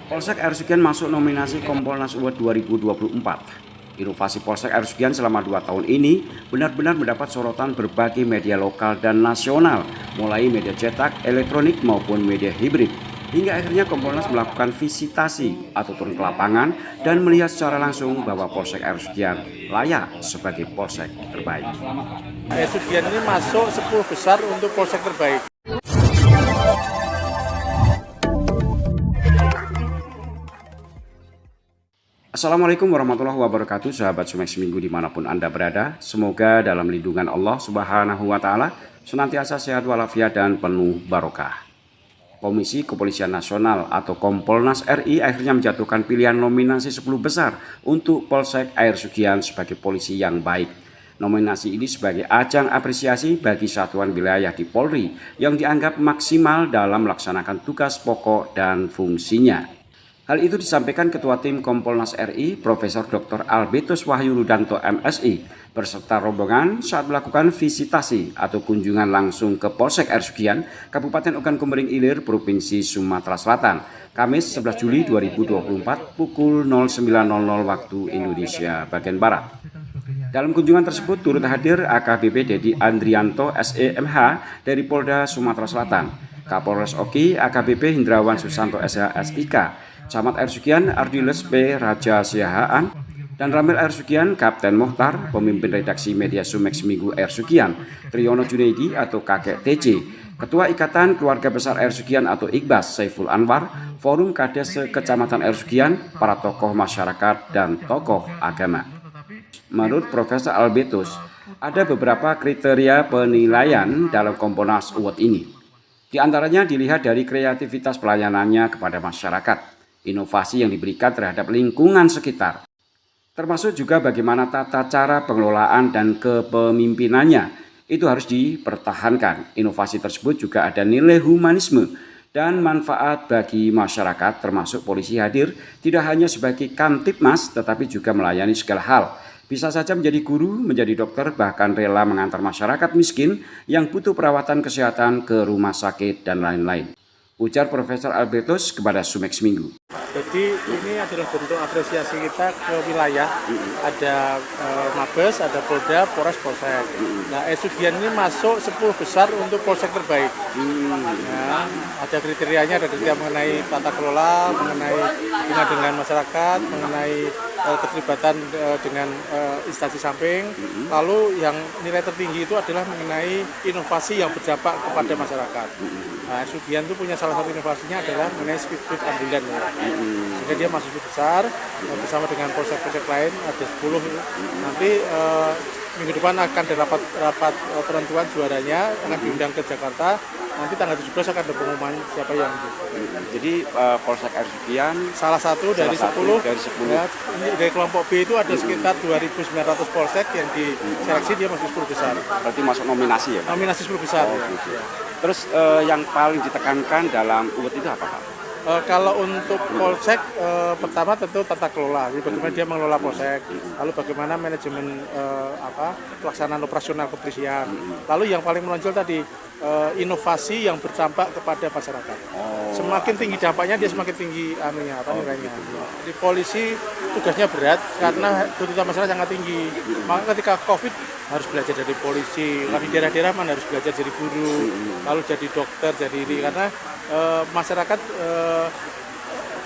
Polsek Ersugian masuk nominasi Kompolnas Award 2024. Inovasi Polsek Ersugian selama 2 tahun ini benar-benar mendapat sorotan berbagai media lokal dan nasional, mulai media cetak, elektronik maupun media hibrid. Hingga akhirnya Kompolnas melakukan visitasi atau turun ke lapangan dan melihat secara langsung bahwa Polsek Ersugian layak sebagai Polsek terbaik. Ersugian ini masuk 10 besar untuk Polsek terbaik. Assalamualaikum warahmatullahi wabarakatuh, sahabat Sumex Minggu dimanapun Anda berada. Semoga dalam lindungan Allah Subhanahu wa Ta'ala senantiasa sehat walafiat dan penuh barokah. Komisi Kepolisian Nasional atau Kompolnas RI akhirnya menjatuhkan pilihan nominasi 10 besar untuk Polsek Ersugian sebagai polisi yang baik. Nominasi ini sebagai ajang apresiasi bagi satuan wilayah di Polri yang dianggap maksimal dalam melaksanakan tugas pokok dan fungsinya. Hal itu disampaikan Ketua Tim Kompolnas RI, Profesor Dr. Albetus Wahyu Rudanto MSI, beserta rombongan saat melakukan visitasi atau kunjungan langsung ke Polsek Ersugian, Kabupaten Ogan Komering Ilir, Provinsi Sumatera Selatan, Kamis 11 Juli 2024 pukul 09.00 waktu Indonesia bagian Barat. Dalam kunjungan tersebut turut hadir AKBP Dedi Andrianto SEMH dari Polda Sumatera Selatan, Kapolres Oki AKBP Hindrawan Susanto SH SIK, Camat Ersugian Ardiles P. Raja Siahaan, dan Ramil Ersugian Kapten Mohtar, pemimpin redaksi media Sumex Minggu Ersugian, Triyono Junaidi atau Kakek TJ, Ketua Ikatan Keluarga Besar Ersugian atau Iqbas Saiful Anwar, Forum Kades Kecamatan Ersugian, para tokoh masyarakat dan tokoh agama. Menurut Profesor Albetus, ada beberapa kriteria penilaian dalam Kompolnas Award ini. Di antaranya dilihat dari kreativitas pelayanannya kepada masyarakat, inovasi yang diberikan terhadap lingkungan sekitar, termasuk juga bagaimana tata cara pengelolaan dan kepemimpinannya. Itu harus dipertahankan. Inovasi tersebut juga ada nilai humanisme dan manfaat bagi masyarakat, termasuk polisi hadir tidak hanya sebagai kamtipmas tetapi juga melayani segala hal. Bisa saja menjadi guru, menjadi dokter, bahkan rela mengantar masyarakat miskin yang butuh perawatan kesehatan ke rumah sakit dan lain-lain. Ujar Profesor Albertus kepada Sumex Minggu. Jadi ini adalah bentuk apresiasi kita ke wilayah. Ada Mabes, ada Polda, Polres, Polsek. Nah, Ersugian ini masuk 10 besar untuk Polsek terbaik. Nah, ada kriterianya, ada kriteria mengenai tata kelola, mengenai hubungan dengan masyarakat, mengenai keterlibatan dengan instansi samping. Lalu yang nilai tertinggi itu adalah mengenai inovasi yang berdampak kepada masyarakat. Nah, Ersugian itu punya salah satu inovasinya adalah mengenai speedboat ambulan. Sehingga dia masuk besar bersama dengan polsek-polsek lain ada 10. Nanti minggu depan akan ada rapat penentuan juaranya, akan diundang ke Jakarta. Nanti tanggal 17 akan ada pengumuman siapa yang Jadi Polsek Ersugian salah satu dari 10. Ya, dari kelompok B itu ada sekitar 2.900 polsek yang diseleksi, dia masuk 10 besar. Berarti masuk nominasi ya? Nominasi 10 besar. Gitu. Terus yang paling ditekankan dalam award itu apa, Pak? Kalau untuk polsek, pertama tentu tata kelola, jadi bagaimana dia mengelola polsek, lalu bagaimana manajemen pelaksanaan operasional kepolisian, lalu yang paling menonjol tadi inovasi yang berdampak kepada masyarakat. Semakin tinggi dampaknya dia semakin tinggi nilainya. Di polisi tugasnya berat karena tuntutan masyarakat sangat tinggi. Maka ketika COVID harus belajar dari polisi, di daerah-daerah mana harus belajar jadi guru, lalu jadi dokter, jadi ini karena masyarakat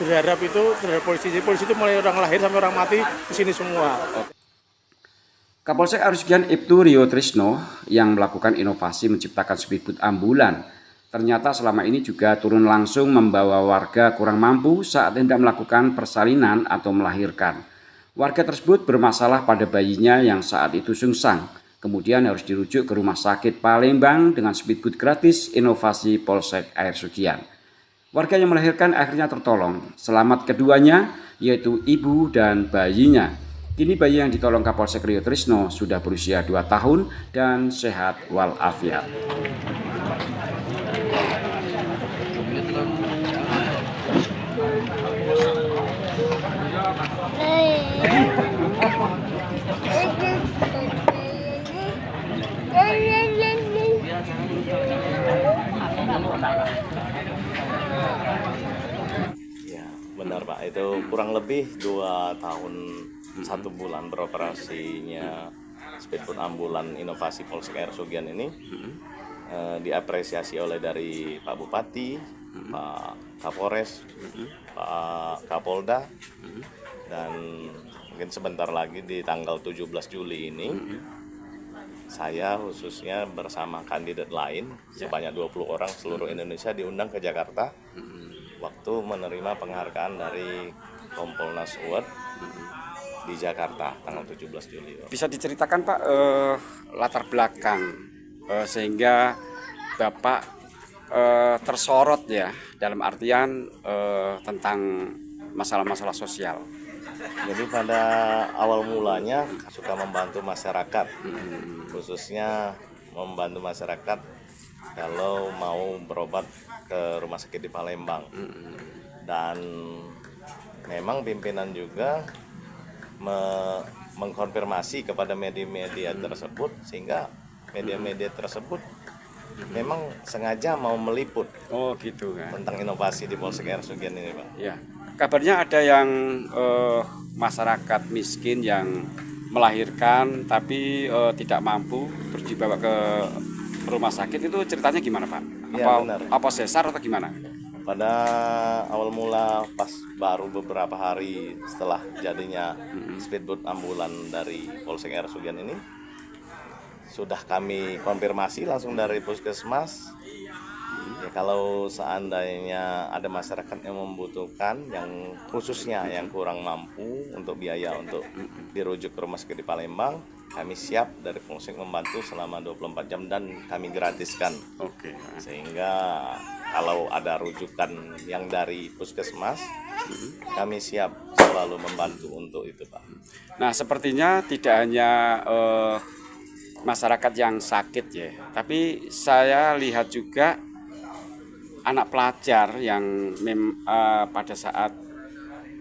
berharap itu terhadap polisi. Jadi polisi itu mulai orang lahir sampai orang mati di sini semua. Kapolsek Ersugian Ibtu Rio Trisno yang melakukan inovasi menciptakan speedboat ambulan, ternyata selama ini juga turun langsung membawa warga kurang mampu saat hendak melakukan persalinan atau melahirkan. Warga tersebut bermasalah pada bayinya yang saat itu sungsang. Kemudian harus dirujuk ke Rumah Sakit Palembang dengan speedboat gratis inovasi Polsek Ersugian. Warga yang melahirkan akhirnya tertolong. Selamat keduanya, yaitu ibu dan bayinya. Kini bayi yang ditolong Kapolsek Rio Trisno sudah berusia 2 tahun dan sehat walafiat. benar Pak. Itu kurang lebih 2 tahun 1 bulan beroperasinya speedboat ambulan inovasi Polsek Air Sugian ini. Diapresiasi oleh dari Pak Bupati, Pak Kapolres, Pak Kapolda, dan mungkin sebentar lagi di tanggal 17 Juli ini saya khususnya bersama kandidat lain sebanyak 20 orang seluruh Indonesia diundang ke Jakarta waktu menerima penghargaan dari Kompolnas Award di Jakarta tanggal 17 Juli. Bisa diceritakan Pak latar belakang sehingga Bapak tersorot ya dalam artian tentang masalah-masalah sosial. Jadi pada awal mulanya suka membantu masyarakat, khususnya membantu masyarakat kalau mau berobat ke rumah sakit di Palembang. Dan memang pimpinan juga mengkonfirmasi kepada media-media tersebut, sehingga media-media tersebut memang sengaja mau meliput Gitu kan. tentang inovasi di Polsek Air Sugian ini Pak. Ya, kabarnya ada yang masyarakat miskin yang melahirkan tapi tidak mampu terus dibawa ke rumah sakit, itu ceritanya gimana Pak? Ya, benar. Apa sesar atau gimana? Pada awal mula pas baru beberapa hari setelah jadinya speedboat ambulan dari Polsek Air Sugian ini, sudah kami konfirmasi langsung dari puskesmas. Ya, kalau seandainya ada masyarakat yang membutuhkan, yang khususnya yang kurang mampu untuk biaya untuk dirujuk ke rumah sakit di Palembang, kami siap dari Polsek membantu selama 24 jam dan kami gratiskan. Oke. Sehingga kalau ada rujukan yang dari puskesmas, kami siap selalu membantu untuk itu Pak. Nah, sepertinya tidak hanya masyarakat yang sakit ya, tapi saya lihat juga anak pelajar yang pada saat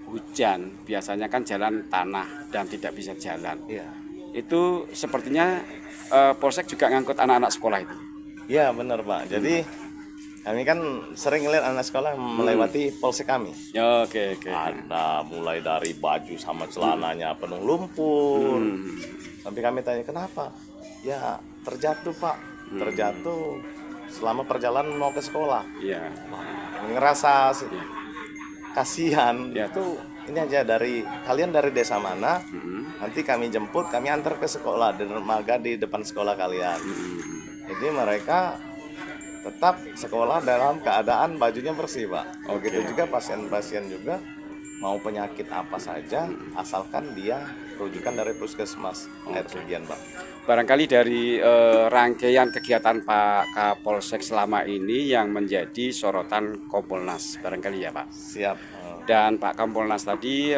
hujan biasanya kan jalan tanah dan tidak bisa jalan. Iya. Itu sepertinya Polsek juga ngangkut anak-anak sekolah itu. Iya benar Pak. Jadi kami kan sering lihat anak sekolah melewati Polsek kami. Oke. Ada mulai dari baju sama celananya penuh lumpur. Sampai kami tanya kenapa? Ya terjatuh Pak. Terjatuh selama perjalanan mau ke sekolah. Iya. Ngerasa kasihan. Ya. Itu ini aja dari kalian dari desa mana? Nanti kami jemput, kami antar ke sekolah di dermaga di depan sekolah kalian. Jadi mereka tetap sekolah dalam keadaan bajunya bersih Pak. Begitu juga pasien-pasien juga mau penyakit apa saja asalkan dia rujukan dari puskesmas Air Sugian Pak. Barangkali dari rangkaian kegiatan Pak Kapolsek selama ini yang menjadi sorotan Kompolnas barangkali ya Pak. Siap. Dan Pak Kompolnas tadi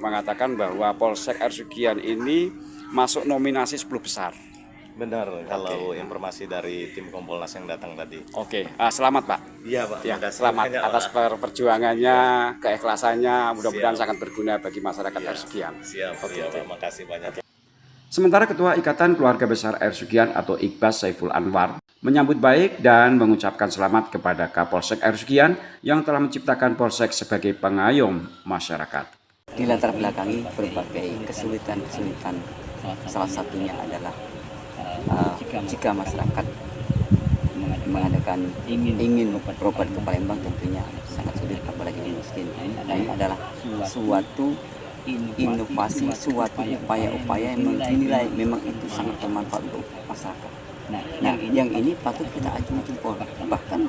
mengatakan bahwa Polsek Air Sugian ini masuk nominasi 10 besar. Benar kalau informasi dari tim Kompolnas yang datang tadi. Oke, selamat Pak. Iya Pak. Ya, selamat atas perjuangannya, keikhlasannya, mudah-mudahan sangat berguna bagi masyarakat Air Sugian. Siap. Pak. Makasih banyak. Sementara Ketua Ikatan Keluarga Besar Air Sugian atau Iqbas Saiful Anwar menyambut baik dan mengucapkan selamat kepada Kapolsek Air Sugian yang telah menciptakan Polsek sebagai pengayom masyarakat. Dilatar belakangi berbagai kesulitan-kesulitan, salah satunya adalah jika masyarakat mengadakan ingin berobat ke Palembang tentunya sangat sulit apalagi di miskin. Nah, ini adalah suatu inovasi, suatu upaya-upaya yang dinilai memang itu sangat bermanfaat untuk masyarakat. Nah, yang ini patut kita acungan jempol, bahkan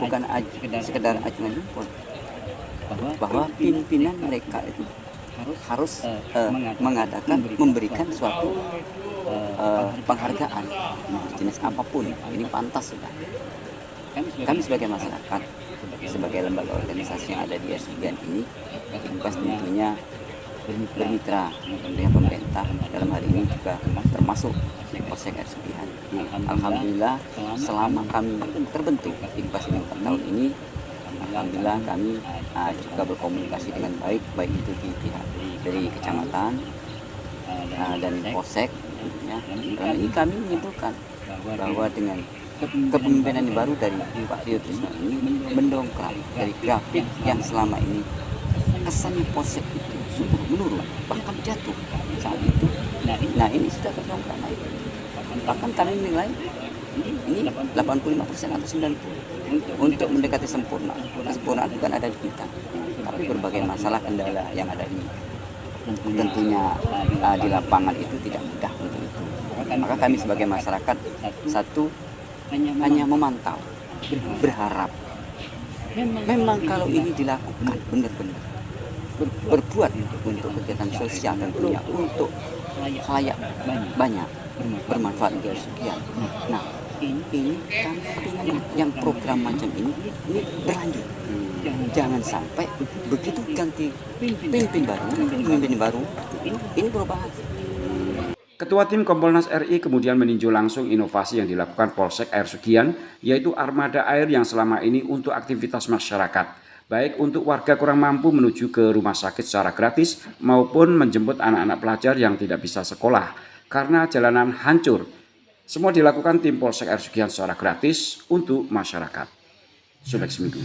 bukan sekedar acungan jempol, bahwa pimpinan mereka itu harus memberikan suatu penghargaan jenis apapun, ini pantas sudah. Kami sebagai masyarakat, sebagai lembaga organisasi yang ada di Air Sugian ini, Iqbas tentunya bermitra dengan pemerintah, dalam hal ini juga termasuk Polsek Air Sugian. Alhamdulillah selama kami terbentuk Iqbas ini 4 tahun ini, alhamdulillah kami juga berkomunikasi dengan baik itu di pihak dari kecamatan dan Polsek tentunya. Karena ini kami menyimpulkan bahwa dengan kepemimpinan yang baru dari Pak Rio Trisno ini mendongkrak dari grafik yang selama ini kesannya polsek itu sungguh menurun, bahkan jatuh saat itu. Nah ini sudah terjongkak naik. Bahkan kami menilai ini 85% atau 90% untuk mendekati sempurna. Kesempurnaan bukan ada di kita, tapi berbagai masalah kendala yang ada ini. Tentunya di lapangan itu tidak mudah untuk itu. Maka kami sebagai masyarakat satu hanya memantau, berharap memang kalau ini dilakukan benar-benar berbuat untuk kegiatan sosial tentunya untuk layak banyak bermanfaat untuk sekian. Nah ini kami ingin yang program macam ini berlanjut. Jangan sampai begitu ganti pemimpin baru ini perubahan. Ketua Tim Kompolnas RI kemudian meninjau langsung inovasi yang dilakukan Polsek Air Sugian, yaitu armada air yang selama ini untuk aktivitas masyarakat, baik untuk warga kurang mampu menuju ke rumah sakit secara gratis maupun menjemput anak-anak pelajar yang tidak bisa sekolah karena jalanan hancur. Semua dilakukan tim Polsek Air Sugian secara gratis untuk masyarakat. Sumex Minggu.